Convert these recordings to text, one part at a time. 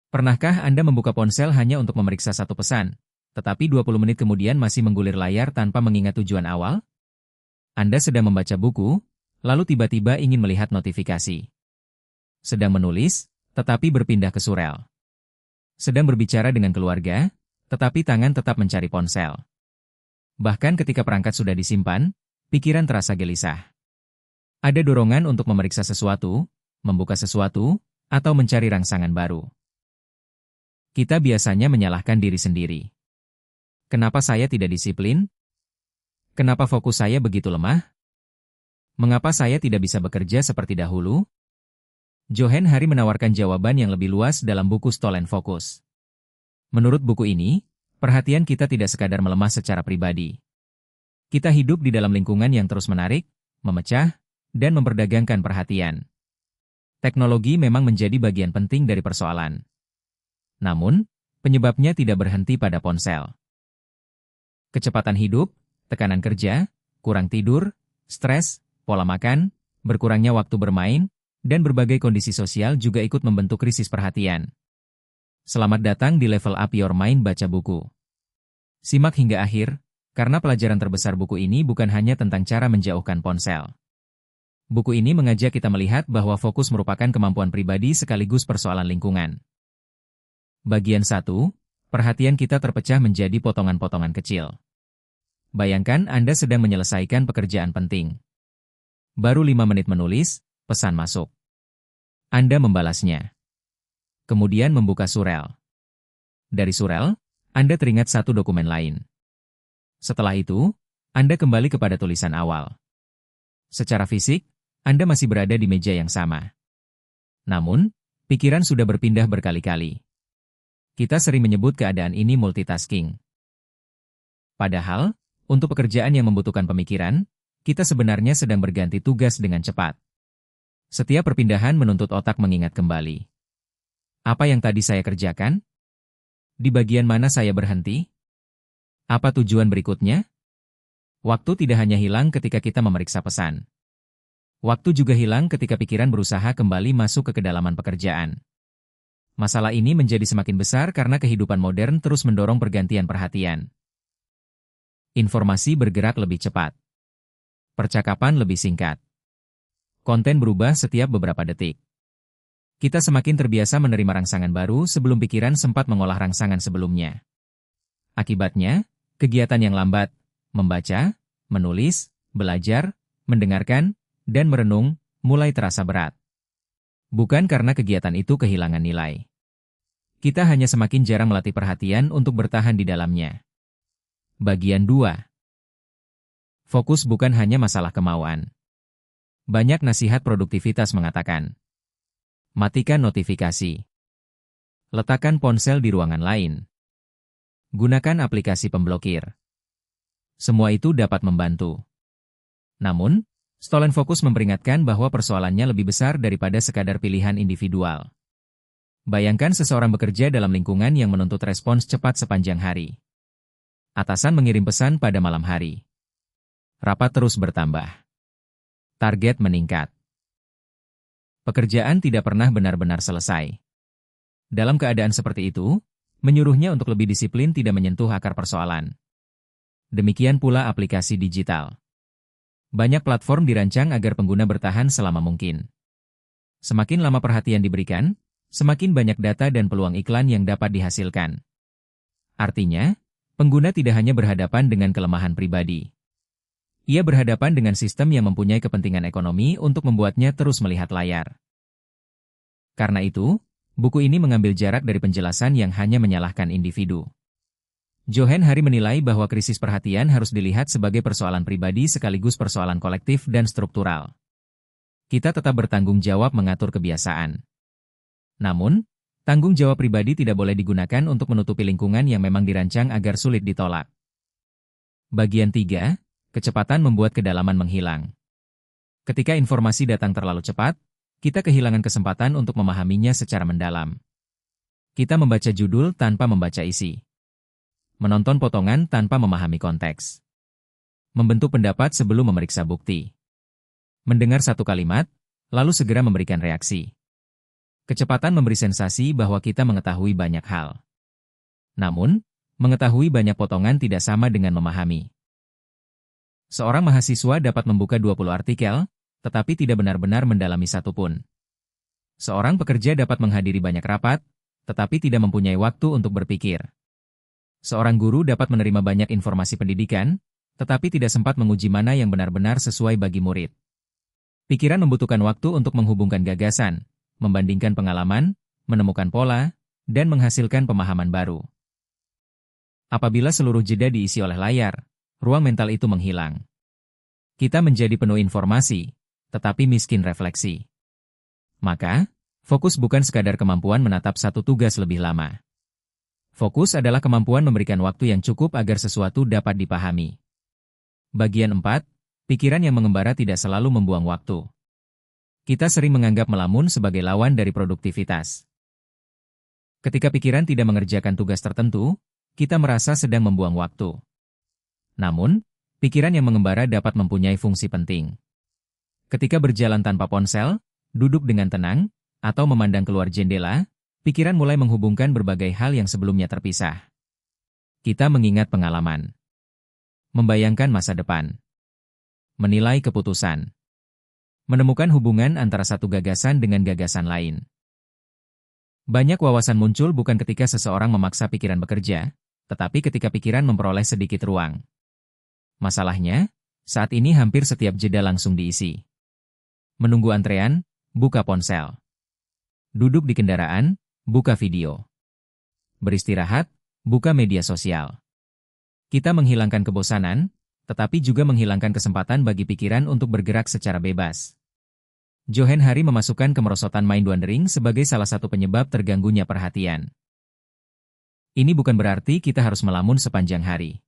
Pernahkah Anda membuka ponsel hanya untuk memeriksa satu pesan, tetapi 20 menit kemudian masih menggulir layar tanpa mengingat tujuan awal? Anda sedang membaca buku, lalu tiba-tiba ingin melihat notifikasi. Sedang menulis, tetapi berpindah ke surel. Sedang berbicara dengan keluarga, tetapi tangan tetap mencari ponsel. Bahkan ketika perangkat sudah disimpan, pikiran terasa gelisah. Ada dorongan untuk memeriksa sesuatu, membuka sesuatu, atau mencari rangsangan baru. Kita biasanya menyalahkan diri sendiri. Kenapa saya tidak disiplin? Kenapa fokus saya begitu lemah? Mengapa saya tidak bisa bekerja seperti dahulu? Johann Hari menawarkan jawaban yang lebih luas dalam buku Stolen Focus. Menurut buku ini, perhatian kita tidak sekadar melemah secara pribadi. Kita hidup di dalam lingkungan yang terus menarik, memecah, dan memperdagangkan perhatian. Teknologi memang menjadi bagian penting dari persoalan. Namun, penyebabnya tidak berhenti pada ponsel. Kecepatan hidup, tekanan kerja, kurang tidur, stres, pola makan, berkurangnya waktu bermain, dan berbagai kondisi sosial juga ikut membentuk krisis perhatian. Selamat datang di Level Up Your Mind Baca Buku. Simak hingga akhir, karena pelajaran terbesar buku ini bukan hanya tentang cara menjauhkan ponsel. Buku ini mengajak kita melihat bahwa fokus merupakan kemampuan pribadi sekaligus persoalan lingkungan. Bagian 1, perhatian kita terpecah menjadi potongan-potongan kecil. Bayangkan Anda sedang menyelesaikan pekerjaan penting. Baru 5 menit menulis, pesan masuk. Anda membalasnya. Kemudian membuka surel. Dari surel, Anda teringat satu dokumen lain. Setelah itu, Anda kembali kepada tulisan awal. Secara fisik, Anda masih berada di meja yang sama. Namun, pikiran sudah berpindah berkali-kali. Kita sering menyebut keadaan ini multitasking. Padahal, untuk pekerjaan yang membutuhkan pemikiran, kita sebenarnya sedang berganti tugas dengan cepat. Setiap perpindahan menuntut otak mengingat kembali. Apa yang tadi saya kerjakan? Di bagian mana saya berhenti? Apa tujuan berikutnya? Waktu tidak hanya hilang ketika kita memeriksa pesan. Waktu juga hilang ketika pikiran berusaha kembali masuk ke kedalaman pekerjaan. Masalah ini menjadi semakin besar karena kehidupan modern terus mendorong pergantian perhatian. Informasi bergerak lebih cepat. Percakapan lebih singkat. Konten berubah setiap beberapa detik. Kita semakin terbiasa menerima rangsangan baru sebelum pikiran sempat mengolah rangsangan sebelumnya. Akibatnya, kegiatan yang lambat, membaca, menulis, belajar, mendengarkan, dan merenung, mulai terasa berat. Bukan karena kegiatan itu kehilangan nilai. Kita hanya semakin jarang melatih perhatian untuk bertahan di dalamnya. Bagian 2. Fokus bukan hanya masalah kemauan. Banyak nasihat produktivitas mengatakan, matikan notifikasi. Letakkan ponsel di ruangan lain. Gunakan aplikasi pemblokir. Semua itu dapat membantu. Namun, Stolen Focus memperingatkan bahwa persoalannya lebih besar daripada sekadar pilihan individual. Bayangkan seseorang bekerja dalam lingkungan yang menuntut respons cepat sepanjang hari. Atasan mengirim pesan pada malam hari. Rapat terus bertambah. Target meningkat. Pekerjaan tidak pernah benar-benar selesai. Dalam keadaan seperti itu, menyuruhnya untuk lebih disiplin tidak menyentuh akar persoalan. Demikian pula aplikasi digital. Banyak platform dirancang agar pengguna bertahan selama mungkin. Semakin lama perhatian diberikan, semakin banyak data dan peluang iklan yang dapat dihasilkan. Artinya, pengguna tidak hanya berhadapan dengan kelemahan pribadi. Ia berhadapan dengan sistem yang mempunyai kepentingan ekonomi untuk membuatnya terus melihat layar. Karena itu, buku ini mengambil jarak dari penjelasan yang hanya menyalahkan individu. Johann Hari menilai bahwa krisis perhatian harus dilihat sebagai persoalan pribadi sekaligus persoalan kolektif dan struktural. Kita tetap bertanggung jawab mengatur kebiasaan. Namun, tanggung jawab pribadi tidak boleh digunakan untuk menutupi lingkungan yang memang dirancang agar sulit ditolak. Bagian 3, kecepatan membuat kedalaman menghilang. Ketika informasi datang terlalu cepat, kita kehilangan kesempatan untuk memahaminya secara mendalam. Kita membaca judul tanpa membaca isi. Menonton potongan tanpa memahami konteks. Membentuk pendapat sebelum memeriksa bukti. Mendengar satu kalimat, lalu segera memberikan reaksi. Kecepatan memberi sensasi bahwa kita mengetahui banyak hal. Namun, mengetahui banyak potongan tidak sama dengan memahami. Seorang mahasiswa dapat membuka 20 artikel, tetapi tidak benar-benar mendalami satu pun. Seorang pekerja dapat menghadiri banyak rapat, tetapi tidak mempunyai waktu untuk berpikir. Seorang guru dapat menerima banyak informasi pendidikan, tetapi tidak sempat menguji mana yang benar-benar sesuai bagi murid. Pikiran membutuhkan waktu untuk menghubungkan gagasan, membandingkan pengalaman, menemukan pola, dan menghasilkan pemahaman baru. Apabila seluruh jeda diisi oleh layar, ruang mental itu menghilang. Kita menjadi penuh informasi, tetapi miskin refleksi. Maka, fokus bukan sekadar kemampuan menatap satu tugas lebih lama. Fokus adalah kemampuan memberikan waktu yang cukup agar sesuatu dapat dipahami. Bagian 4, pikiran yang mengembara tidak selalu membuang waktu. Kita sering menganggap melamun sebagai lawan dari produktivitas. Ketika pikiran tidak mengerjakan tugas tertentu, kita merasa sedang membuang waktu. Namun, pikiran yang mengembara dapat mempunyai fungsi penting. Ketika berjalan tanpa ponsel, duduk dengan tenang, atau memandang keluar jendela, pikiran mulai menghubungkan berbagai hal yang sebelumnya terpisah. Kita mengingat pengalaman, membayangkan masa depan, menilai keputusan, menemukan hubungan antara satu gagasan dengan gagasan lain. Banyak wawasan muncul bukan ketika seseorang memaksa pikiran bekerja, tetapi ketika pikiran memperoleh sedikit ruang. Masalahnya, saat ini hampir setiap jeda langsung diisi. Menunggu antrean, buka ponsel. Duduk di kendaraan, buka video. Beristirahat, buka media sosial. Kita menghilangkan kebosanan, tetapi juga menghilangkan kesempatan bagi pikiran untuk bergerak secara bebas. Johann Hari memasukkan kemerosotan mind wandering sebagai salah satu penyebab terganggunya perhatian. Ini bukan berarti kita harus melamun sepanjang hari.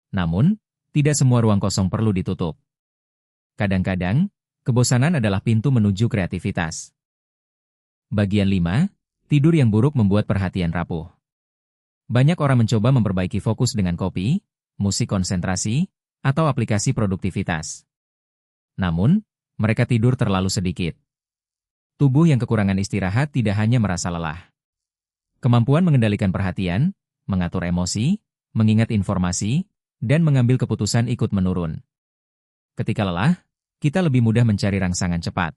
Namun, tidak semua ruang kosong perlu ditutup. Kadang-kadang, kebosanan adalah pintu menuju kreativitas. Bagian 5, tidur yang buruk membuat perhatian rapuh. Banyak orang mencoba memperbaiki fokus dengan kopi, musik konsentrasi, atau aplikasi produktivitas. Namun, mereka tidur terlalu sedikit. Tubuh yang kekurangan istirahat tidak hanya merasa lelah. Kemampuan mengendalikan perhatian, mengatur emosi, mengingat informasi, dan mengambil keputusan ikut menurun. Ketika lelah, kita lebih mudah mencari rangsangan cepat.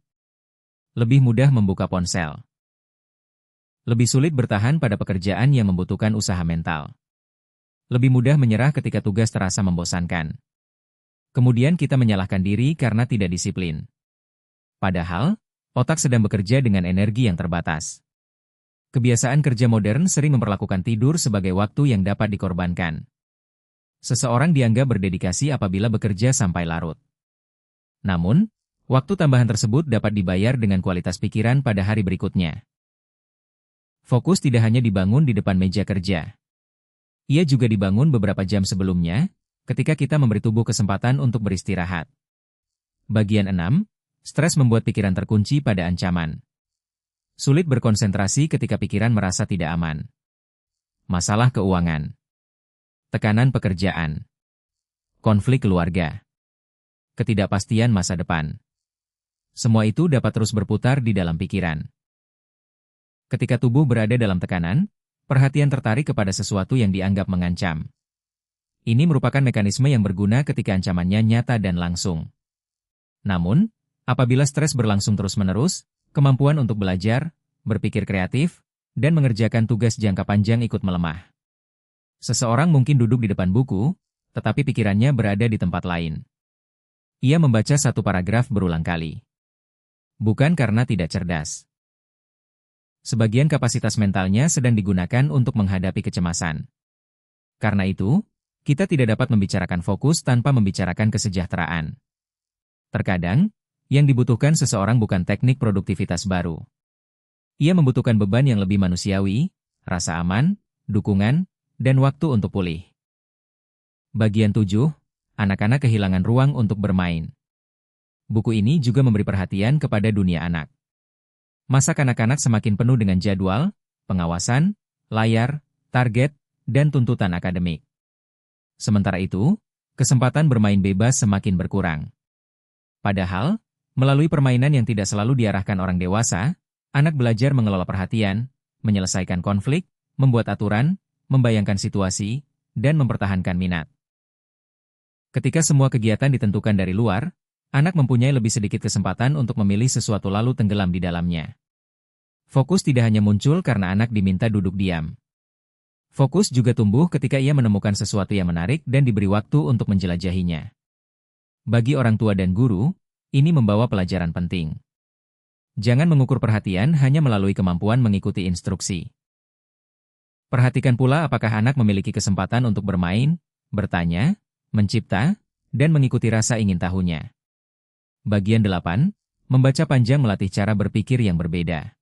Lebih mudah membuka ponsel. Lebih sulit bertahan pada pekerjaan yang membutuhkan usaha mental. Lebih mudah menyerah ketika tugas terasa membosankan. Kemudian kita menyalahkan diri karena tidak disiplin. Padahal, otak sedang bekerja dengan energi yang terbatas. Kebiasaan kerja modern sering memperlakukan tidur sebagai waktu yang dapat dikorbankan. Seseorang dianggap berdedikasi apabila bekerja sampai larut. Namun, waktu tambahan tersebut dapat dibayar dengan kualitas pikiran pada hari berikutnya. Fokus tidak hanya dibangun di depan meja kerja. Ia juga dibangun beberapa jam sebelumnya, ketika kita memberi tubuh kesempatan untuk beristirahat. Bagian 6, stres membuat pikiran terkunci pada ancaman. Sulit berkonsentrasi ketika pikiran merasa tidak aman. Masalah keuangan. Tekanan pekerjaan. Konflik keluarga. Ketidakpastian masa depan. Semua itu dapat terus berputar di dalam pikiran. Ketika tubuh berada dalam tekanan, perhatian tertarik kepada sesuatu yang dianggap mengancam. Ini merupakan mekanisme yang berguna ketika ancamannya nyata dan langsung. Namun, apabila stres berlangsung terus-menerus, kemampuan untuk belajar, berpikir kreatif, dan mengerjakan tugas jangka panjang ikut melemah. Seseorang mungkin duduk di depan buku, tetapi pikirannya berada di tempat lain. Ia membaca satu paragraf berulang kali. Bukan karena tidak cerdas. Sebagian kapasitas mentalnya sedang digunakan untuk menghadapi kecemasan. Karena itu, kita tidak dapat membicarakan fokus tanpa membicarakan kesejahteraan. Terkadang, yang dibutuhkan seseorang bukan teknik produktivitas baru. Ia membutuhkan beban yang lebih manusiawi, rasa aman, dukungan, dan waktu untuk pulih. Bagian 7, anak-anak kehilangan ruang untuk bermain. Buku ini juga memberi perhatian kepada dunia anak. Masa kanak-kanak semakin penuh dengan jadwal, pengawasan, layar, target, dan tuntutan akademik. Sementara itu, kesempatan bermain bebas semakin berkurang. Padahal, melalui permainan yang tidak selalu diarahkan orang dewasa, Anak belajar mengelola perhatian, menyelesaikan konflik, membuat aturan, membayangkan situasi, dan mempertahankan minat. Ketika semua kegiatan ditentukan dari luar, anak mempunyai lebih sedikit kesempatan untuk memilih sesuatu lalu tenggelam di dalamnya. Fokus tidak hanya muncul karena anak diminta duduk diam. Fokus juga tumbuh ketika ia menemukan sesuatu yang menarik dan diberi waktu untuk menjelajahinya. Bagi orang tua dan guru, ini membawa pelajaran penting. Jangan mengukur perhatian hanya melalui kemampuan mengikuti instruksi. Perhatikan pula apakah anak memiliki kesempatan untuk bermain, bertanya, mencipta, dan mengikuti rasa ingin tahunya. Bagian 8, membaca panjang melatih cara berpikir yang berbeda.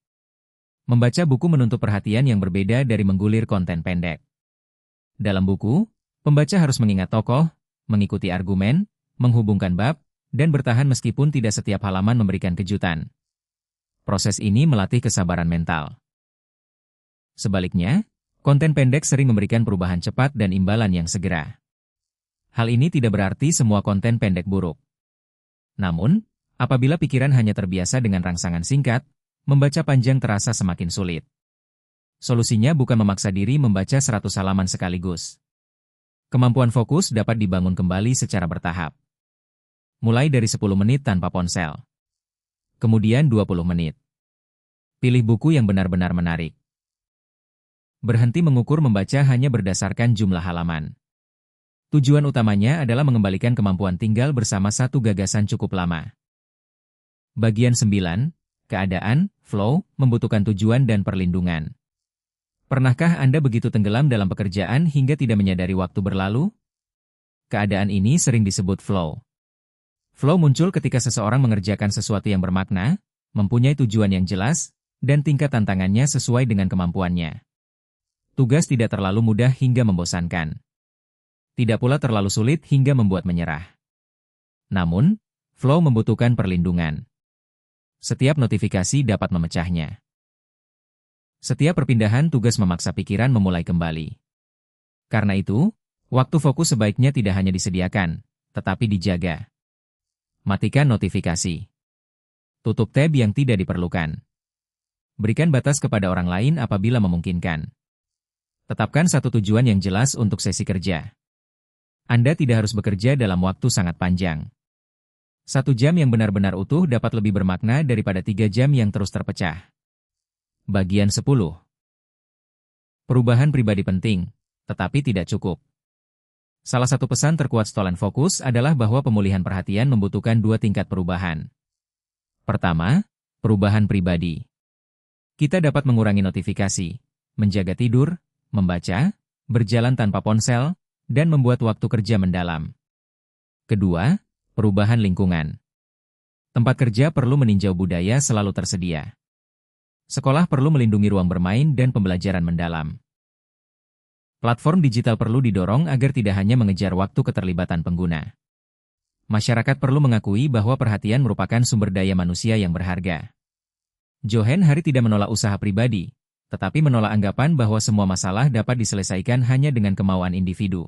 Membaca buku menuntut perhatian yang berbeda dari menggulir konten pendek. Dalam buku, pembaca harus mengingat tokoh, mengikuti argumen, menghubungkan bab, dan bertahan meskipun tidak setiap halaman memberikan kejutan. Proses ini melatih kesabaran mental. Sebaliknya, konten pendek sering memberikan perubahan cepat dan imbalan yang segera. Hal ini tidak berarti semua konten pendek buruk. Namun, apabila pikiran hanya terbiasa dengan rangsangan singkat, membaca panjang terasa semakin sulit. Solusinya bukan memaksa diri membaca 100 halaman sekaligus. Kemampuan fokus dapat dibangun kembali secara bertahap. Mulai dari 10 menit tanpa ponsel. Kemudian 20 menit. Pilih buku yang benar-benar menarik. Berhenti mengukur membaca hanya berdasarkan jumlah halaman. Tujuan utamanya adalah mengembalikan kemampuan tinggal bersama satu gagasan cukup lama. Bagian 9, keadaan, flow, membutuhkan tujuan dan perlindungan. Pernahkah Anda begitu tenggelam dalam pekerjaan hingga tidak menyadari waktu berlalu? Keadaan ini sering disebut flow. Flow muncul ketika seseorang mengerjakan sesuatu yang bermakna, mempunyai tujuan yang jelas, dan tingkat tantangannya sesuai dengan kemampuannya. Tugas tidak terlalu mudah hingga membosankan. Tidak pula terlalu sulit hingga membuat menyerah. Namun, flow membutuhkan perlindungan. Setiap notifikasi dapat memecahnya. Setiap perpindahan tugas memaksa pikiran memulai kembali. Karena itu, waktu fokus sebaiknya tidak hanya disediakan, tetapi dijaga. Matikan notifikasi. Tutup tab yang tidak diperlukan. Berikan batas kepada orang lain apabila memungkinkan. Tetapkan satu tujuan yang jelas untuk sesi kerja. Anda tidak harus bekerja dalam waktu sangat panjang. 1 jam yang benar-benar utuh dapat lebih bermakna daripada 3 jam yang terus terpecah. Bagian 10. Perubahan pribadi penting, tetapi tidak cukup. Salah satu pesan terkuat Stolen Focus adalah bahwa pemulihan perhatian membutuhkan 2 tingkat perubahan. Pertama, perubahan pribadi. Kita dapat mengurangi notifikasi, menjaga tidur, membaca, berjalan tanpa ponsel, dan membuat waktu kerja mendalam. Kedua, perubahan lingkungan. Tempat kerja perlu meninjau budaya selalu tersedia. Sekolah perlu melindungi ruang bermain dan pembelajaran mendalam. Platform digital perlu didorong agar tidak hanya mengejar waktu keterlibatan pengguna. Masyarakat perlu mengakui bahwa perhatian merupakan sumber daya manusia yang berharga. Johan Hari tidak menolak usaha pribadi, tetapi menolak anggapan bahwa semua masalah dapat diselesaikan hanya dengan kemauan individu.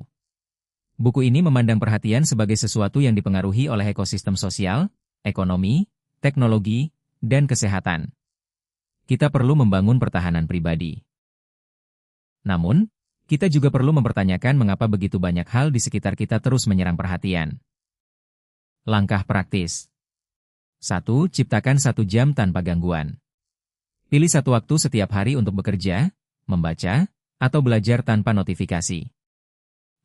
Buku ini memandang perhatian sebagai sesuatu yang dipengaruhi oleh ekosistem sosial, ekonomi, teknologi, dan kesehatan. Kita perlu membangun pertahanan pribadi. Namun, kita juga perlu mempertanyakan mengapa begitu banyak hal di sekitar kita terus menyerang perhatian. Langkah praktis. 1. Ciptakan 1 jam tanpa gangguan. Pilih satu waktu setiap hari untuk bekerja, membaca, atau belajar tanpa notifikasi.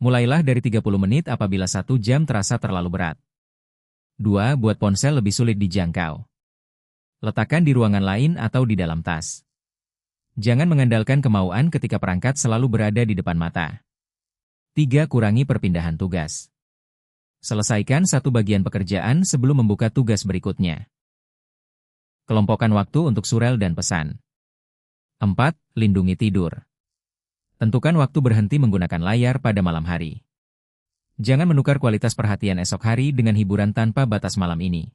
Mulailah dari 30 menit apabila 1 jam terasa terlalu berat. 2. Buat ponsel lebih sulit dijangkau. Letakkan di ruangan lain atau di dalam tas. Jangan mengandalkan kemauan ketika perangkat selalu berada di depan mata. 3. Kurangi perpindahan tugas. Selesaikan satu bagian pekerjaan sebelum membuka tugas berikutnya. Kelompokkan waktu untuk surel dan pesan. 4. Lindungi tidur. Tentukan waktu berhenti menggunakan layar pada malam hari. Jangan menukar kualitas perhatian esok hari dengan hiburan tanpa batas malam ini.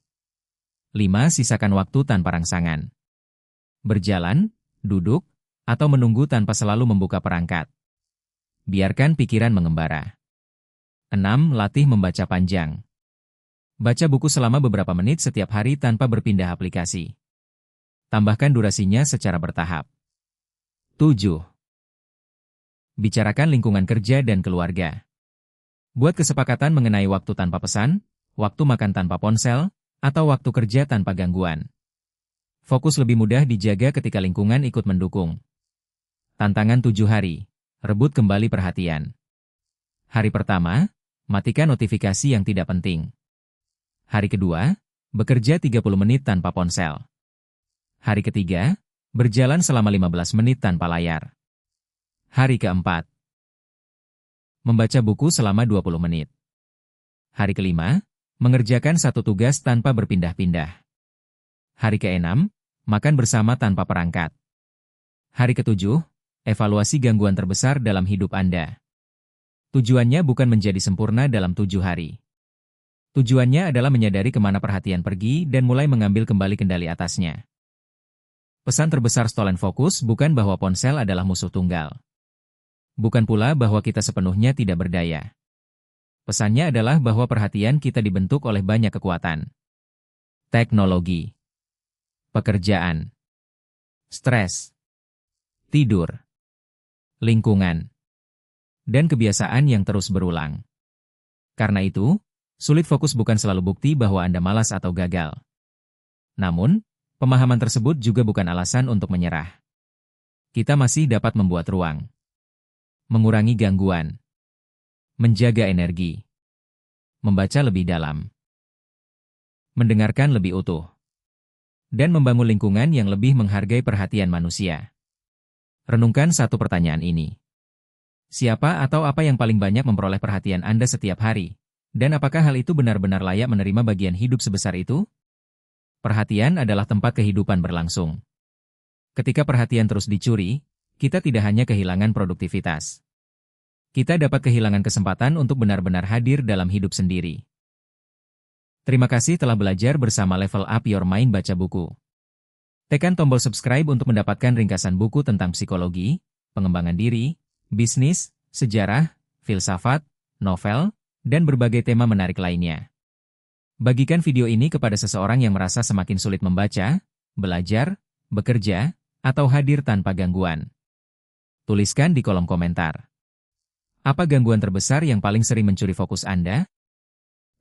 5. Sisakan waktu tanpa rangsangan. Berjalan, duduk, atau menunggu tanpa selalu membuka perangkat. Biarkan pikiran mengembara. 6. Latih membaca panjang. Baca buku selama beberapa menit setiap hari tanpa berpindah aplikasi. Tambahkan durasinya secara bertahap. 7. Bicarakan lingkungan kerja dan keluarga. Buat kesepakatan mengenai waktu tanpa pesan, waktu makan tanpa ponsel, atau waktu kerja tanpa gangguan. Fokus lebih mudah dijaga ketika lingkungan ikut mendukung. Tantangan 7 hari. Rebut kembali perhatian. Hari pertama, matikan notifikasi yang tidak penting. Hari kedua, bekerja 30 menit tanpa ponsel. Hari ketiga, berjalan selama 15 menit tanpa layar. Hari keempat, membaca buku selama 20 menit. Hari kelima, mengerjakan satu tugas tanpa berpindah-pindah. Hari keenam, makan bersama tanpa perangkat. Hari ketujuh, evaluasi gangguan terbesar dalam hidup Anda. Tujuannya bukan menjadi sempurna dalam 7 hari. Tujuannya adalah menyadari kemana perhatian pergi dan mulai mengambil kembali kendali atasnya. Pesan terbesar Stolen Focus bukan bahwa ponsel adalah musuh tunggal. Bukan pula bahwa kita sepenuhnya tidak berdaya. Pesannya adalah bahwa perhatian kita dibentuk oleh banyak kekuatan. Teknologi, pekerjaan, stres, tidur, lingkungan, dan kebiasaan yang terus berulang. Karena itu, sulit fokus bukan selalu bukti bahwa Anda malas atau gagal. Namun, pemahaman tersebut juga bukan alasan untuk menyerah. Kita masih dapat membuat ruang, mengurangi gangguan, menjaga energi, membaca lebih dalam, mendengarkan lebih utuh, dan membangun lingkungan yang lebih menghargai perhatian manusia. Renungkan satu pertanyaan ini. Siapa atau apa yang paling banyak memperoleh perhatian Anda setiap hari? Dan apakah hal itu benar-benar layak menerima bagian hidup sebesar itu? Perhatian adalah tempat kehidupan berlangsung. Ketika perhatian terus dicuri, kita tidak hanya kehilangan produktivitas. Kita dapat kehilangan kesempatan untuk benar-benar hadir dalam hidup sendiri. Terima kasih telah belajar bersama Level Up Your Mind Baca Buku. Tekan tombol subscribe untuk mendapatkan ringkasan buku tentang psikologi, pengembangan diri, bisnis, sejarah, filsafat, novel, dan berbagai tema menarik lainnya. Bagikan video ini kepada seseorang yang merasa semakin sulit membaca, belajar, bekerja, atau hadir tanpa gangguan. Tuliskan di kolom komentar. Apa gangguan terbesar yang paling sering mencuri fokus Anda?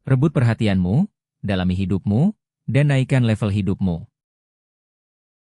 Rebut perhatianmu, dalami hidupmu, dan naikkan level hidupmu.